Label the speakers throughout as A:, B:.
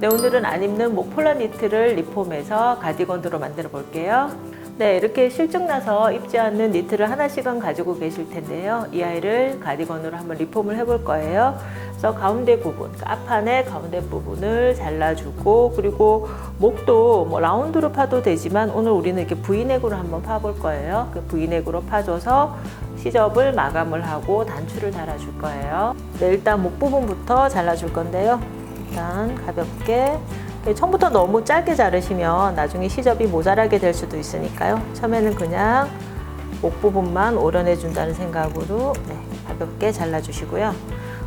A: 네, 오늘은 안 입는 목폴라 니트를 리폼해서 가디건으로 만들어 볼게요. 네, 이렇게 실증나서 입지 않는 니트를 하나씩은 가지고 계실 텐데요. 이 아이를 가디건으로 한번 리폼을 해볼 거예요. 그래서 가운데 부분, 앞판의 가운데 부분을 잘라주고, 그리고 목도 뭐 라운드로 파도 되지만 오늘 우리는 이렇게 V넥으로 한번 파볼 거예요. 그 V넥으로 파줘서 시접을 마감을 하고 단추를 달아줄 거예요. 네, 일단 목 부분부터 잘라줄 건데요. 일단 가볍게, 처음부터 너무 짧게 자르시면 나중에 시접이 모자라게 될 수도 있으니까요. 처음에는 그냥 목 부분만 오려내 준다는 생각으로 가볍게 잘라주시고요.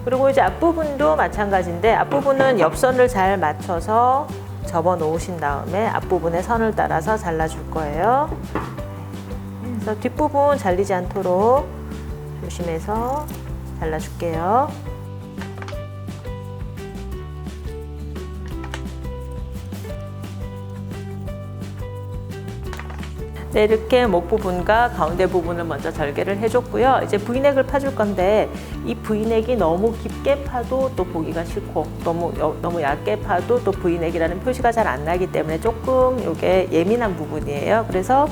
A: 그리고 이제 앞부분도 마찬가지인데, 앞부분은 옆선을 잘 맞춰서 접어 놓으신 다음에 앞부분에 선을 따라서 잘라줄 거예요. 그래서 뒷부분 잘리지 않도록 조심해서 잘라줄게요. 네, 이렇게 목 부분과 가운데 부분을 먼저 절개를 해줬고요. 이제 V넥을 파줄 건데, 이 V넥이 너무 깊게 파도 또 보기가 싫고, 너무 얇게 파도 또 V넥이라는 표시가 잘 안 나기 때문에 조금 이게 예민한 부분이에요. 그래서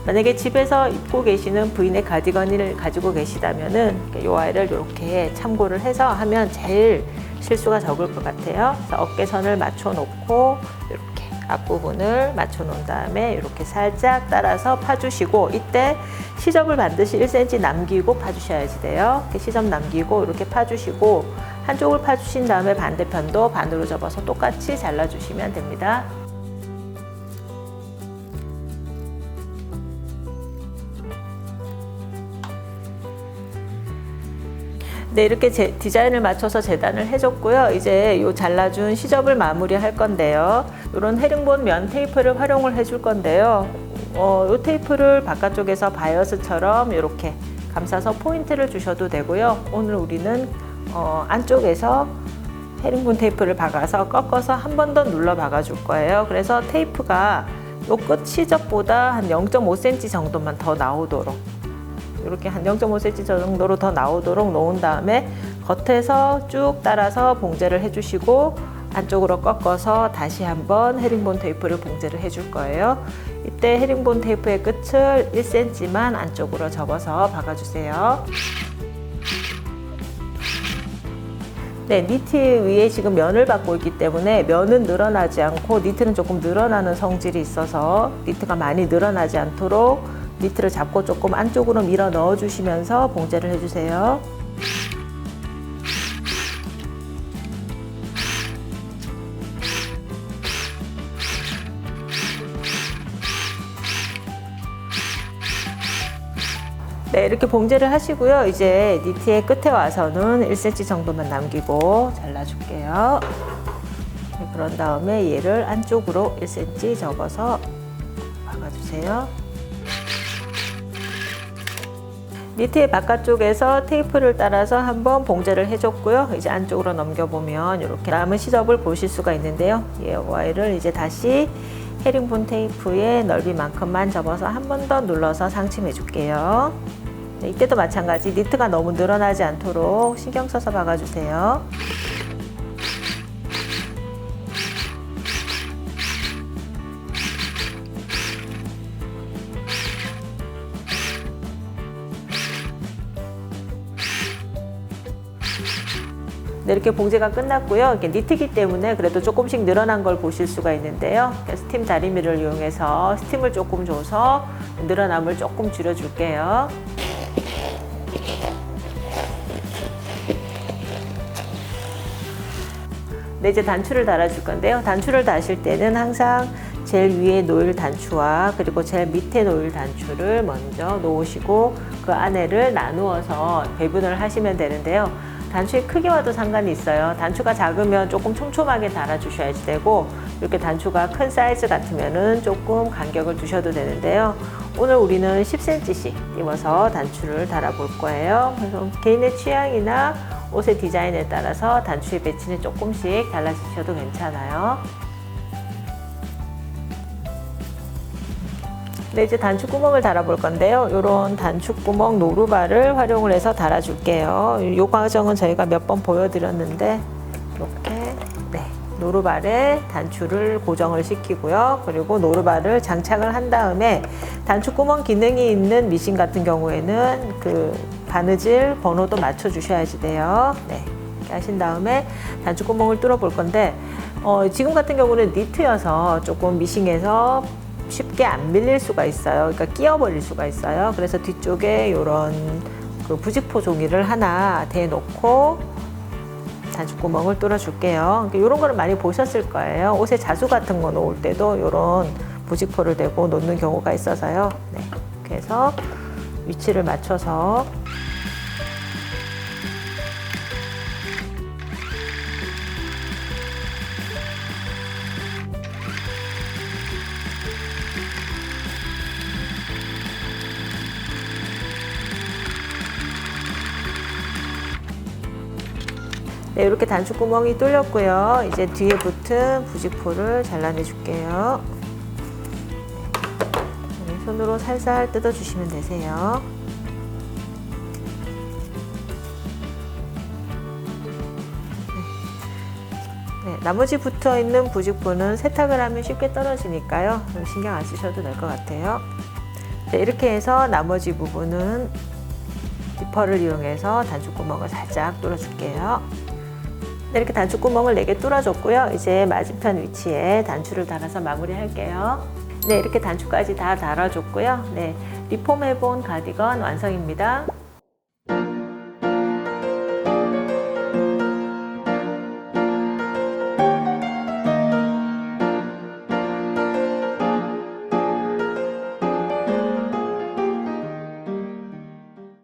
A: 만약에 집에서 입고 계시는 V넥 가디건을 가지고 계시다면은 이 아이를 이렇게 참고를 해서 하면 제일 실수가 적을 것 같아요. 그래서 어깨선을 맞춰 놓고 이렇게 앞부분을 맞춰 놓은 다음에 이렇게 살짝 따라서 파주시고, 이때 시접을 반드시 1cm 남기고 파주셔야지 돼요. 이렇게 시접 남기고 이렇게 파주시고, 한쪽을 파주신 다음에 반대편도 반으로 접어서 똑같이 잘라주시면 됩니다. 네, 이렇게 디자인을 맞춰서 재단을 해줬고요. 이제 이 잘라준 시접을 마무리할 건데요. 이런 헤링본 면 테이프를 활용을 해줄 건데요. 이 테이프를 바깥쪽에서 바이어스처럼 이렇게 감싸서 포인트를 주셔도 되고요. 오늘 우리는 안쪽에서 헤링본 테이프를 박아서 꺾어서 한 번 더 눌러 박아줄 거예요. 그래서 테이프가 이 끝 시접보다 한 0.5cm 정도만 더 나오도록, 이렇게 한 0.5cm 정도로 더 나오도록 놓은 다음에 겉에서 쭉 따라서 봉제를 해주시고, 안쪽으로 꺾어서 다시 한번 헤링본 테이프를 봉제를 해줄 거예요. 이때 헤링본 테이프의 끝을 1cm만 안쪽으로 접어서 박아주세요. 네, 니트 위에 지금 면을 받고 있기 때문에 면은 늘어나지 않고 니트는 조금 늘어나는 성질이 있어서 니트가 많이 늘어나지 않도록 니트를 잡고 조금 안쪽으로 밀어 넣어 주시면서 봉제를 해주세요. 네, 이렇게 봉제를 하시고요. 이제 니트의 끝에 와서는 1cm 정도만 남기고 잘라줄게요. 네, 그런 다음에 얘를 안쪽으로 1cm 접어서 박아주세요. 니트의 바깥쪽에서 테이프를 따라서 한번 봉제를 해줬고요. 이제 안쪽으로 넘겨보면 이렇게 남은 시접을 보실 수가 있는데요. 이 와이를 이제 다시 헤링본 테이프의 넓이만큼만 접어서 한 번 더 눌러서 상침해 줄게요. 네, 이때도 마찬가지 니트가 너무 늘어나지 않도록 신경 써서 박아주세요. 네, 이렇게 봉제가 끝났고요. 이렇게 니트기 때문에 그래도 조금씩 늘어난 걸 보실 수가 있는데요. 스팀 다리미를 이용해서 스팀을 조금 줘서 늘어남을 조금 줄여줄게요. 네, 이제 단추를 달아줄 건데요. 단추를 다실 때는 항상 제일 위에 놓일 단추와 그리고 제일 밑에 놓일 단추를 먼저 놓으시고 그 안에를 나누어서 배분을 하시면 되는데요. 단추의 크기와도 상관이 있어요. 단추가 작으면 조금 촘촘하게 달아주셔야지 되고, 이렇게 단추가 큰 사이즈 같으면은 조금 간격을 두셔도 되는데요. 오늘 우리는 10cm씩 띄워서 단추를 달아볼 거예요. 그래서 개인의 취향이나 옷의 디자인에 따라서 단추의 배치는 조금씩 달라지셔도 괜찮아요. 네, 이제 단추 구멍을 달아볼 건데요. 이런 단추 구멍 노루발을 활용을 해서 달아줄게요. 이 과정은 저희가 몇 번 보여드렸는데 이렇게 노루발에 단추를 고정을 시키고요. 그리고 노루발을 장착을 한 다음에 단추구멍 기능이 있는 미신 같은 경우에는 그 바느질 번호도 맞춰 주셔야지 돼요. 네, 이렇게 하신 다음에 단추구멍을 뚫어 볼 건데 지금 같은 경우는 니트여서 조금 미싱에서 쉽게 안 밀릴 수가 있어요. 그러니까 끼어 버릴 수가 있어요. 그래서 뒤쪽에 이런 그 부직포 종이를 하나 대놓고 단추구멍을 뚫어 줄게요. 이런 거는 많이 보셨을 거예요. 옷에 자수 같은 거 놓을 때도 이런 부직포를 대고 놓는 경우가 있어서요. 네, 그래서 위치를 맞춰서 네, 이렇게 단추구멍이 뚫렸고요. 이제 뒤에 붙은 부직포를 잘라내 줄게요. 네, 손으로 살살 뜯어주시면 되세요. 네, 나머지 붙어 있는 부직포는 세탁을 하면 쉽게 떨어지니까요. 신경 안 쓰셔도 될 것 같아요. 네, 이렇게 해서 나머지 부분은 지퍼를 이용해서 단추구멍을 살짝 뚫어줄게요. 네, 이렇게 단추구멍을 4개 뚫어줬고요. 이제 맞은편 위치에 단추를 달아서 마무리할게요. 네, 이렇게 단추까지 다 달아줬고요. 네, 리폼해본 가디건 완성입니다.